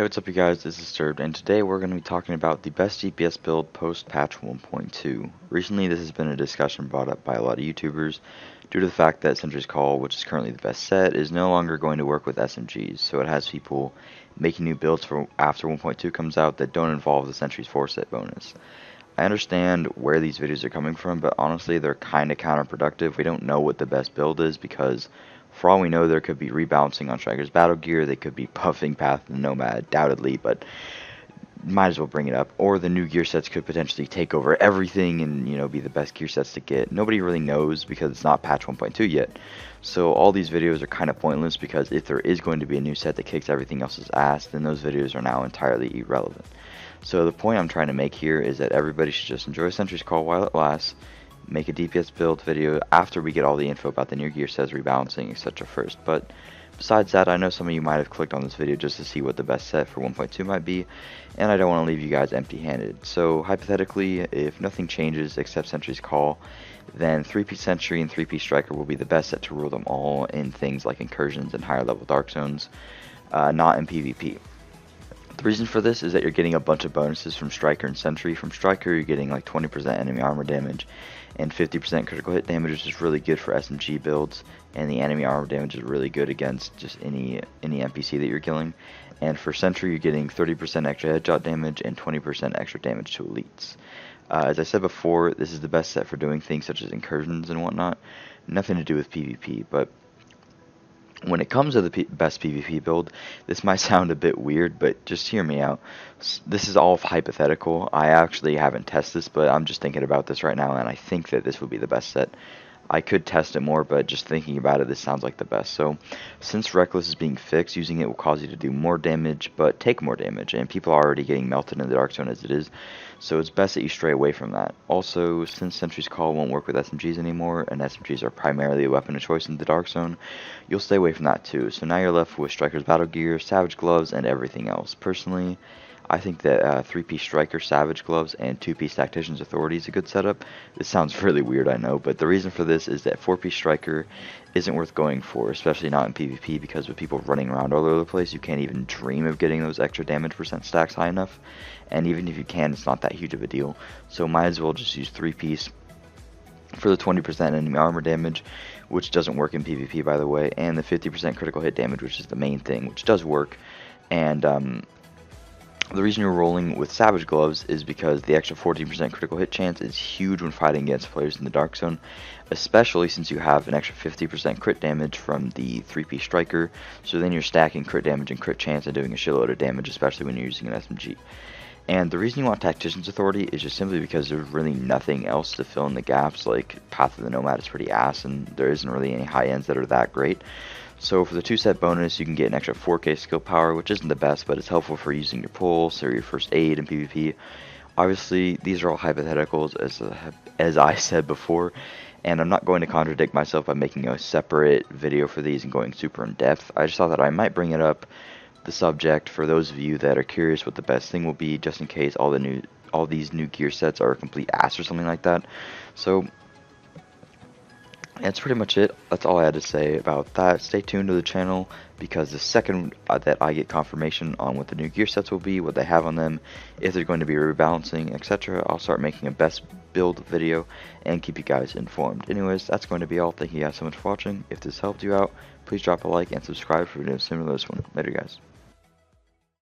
Hey, what's up you guys, this is Disturbed, and today we're going to be talking about the best DPS build post-patch 1.2. Recently this has been a discussion brought up by a lot of YouTubers due to the fact that Sentry's Call, which is currently the best set, is no longer going to work with SMGs, so it has people making new builds for after 1.2 comes out that don't involve the Sentry's 4-set bonus. I understand where these videos are coming from, but honestly they're kinda counterproductive. We don't know what the best build is because for all we know, there could be rebalancing on Striker's Battlegear, they could be buffing Path of the Nomad, doubtedly, but might as well bring it up. Or the new gear sets could potentially take over everything and, be the best gear sets to get. Nobody really knows because it's not patch 1.2 yet. So all these videos are kind of pointless because if there is going to be a new set that kicks everything else's ass, then those videos are now entirely irrelevant. So the point I'm trying to make here is that everybody should just enjoy Sentry's Call while it lasts, make a DPS build video after we get all the info about the new gear sets, rebalancing, etc. first. But besides that, I know some of you might have clicked on this video just to see what the best set for 1.2 might be, and I don't want to leave you guys empty-handed. So hypothetically, if nothing changes except Sentry's Call, then 3P Sentry and 3P Striker will be the best set to rule them all in things like incursions and higher level dark zones, not in PvP. The reason for this is that you're getting a bunch of bonuses from Striker and Sentry. From Striker, you're getting like 20% enemy armor damage and 50% critical hit damage, which is really good for SMG builds, and the enemy armor damage is really good against just any NPC that you're killing. And for Sentry, you're getting 30% extra headshot damage and 20% extra damage to elites. As I said before, this is the best set for doing things such as incursions and whatnot. Nothing to do with PvP, but when it comes to the best PvP build, this might sound a bit weird, but just hear me out. This is all hypothetical. I actually haven't tested this, but I'm just thinking about this right now, and I think that this would be the best set. I could test it more, but just thinking about it, this sounds like the best. So, since Reckless is being fixed, using it will cause you to do more damage, but take more damage, and people are already getting melted in the Dark Zone as it is, so it's best that you stray away from that. Also, since Sentry's Call won't work with SMGs anymore, and SMGs are primarily a weapon of choice in the Dark Zone, you'll stay away from that too. So now you're left with Striker's Battlegear, Savage Gloves, and everything else. Personally, I think that 3P Striker, Savage Gloves, and 2P Tactician's Authority is a good setup. This sounds really weird, I know, but the reason for this is that 4P Striker isn't worth going for, especially not in PvP, because with people running around all over the place, you can't even dream of getting those extra damage percent stacks high enough, and even if you can, it's not that huge of a deal. So might as well just use 3Ps for the 20% enemy armor damage, which doesn't work in PvP, by the way, and the 50% critical hit damage, which is the main thing, which does work. And the reason you're rolling with Savage Gloves is because the extra 14% critical hit chance is huge when fighting against players in the Dark Zone, especially since you have an extra 50% crit damage from the 3P Striker, so then you're stacking crit damage and crit chance and doing a shitload of damage, especially when you're using an SMG. And the reason you want Tactician's Authority is just simply because there's really nothing else to fill in the gaps. Like, Path of the Nomad is pretty ass, and there isn't really any high ends that are that great. So for the 2-set bonus, you can get an extra 4k skill power, which isn't the best, but it's helpful for using your pulse or your first aid in PvP. Obviously, these are all hypotheticals, as I said before, and I'm not going to contradict myself by making a separate video for these and going super in depth. I just thought that I might bring it up, the subject, for those of you that are curious what the best thing will be, just in case all these new gear sets are a complete ass or something like that. So that's pretty much it. That's all I had to say about that. Stay tuned to the channel, because the second that I get confirmation on what the new gear sets will be, what they have on them, if they're going to be rebalancing, etc., I'll start making a best build video and keep you guys informed. Anyways, that's going to be all. Thank you guys so much for watching. If this helped you out, please drop a like and subscribe for videos similar to this one. Later, guys.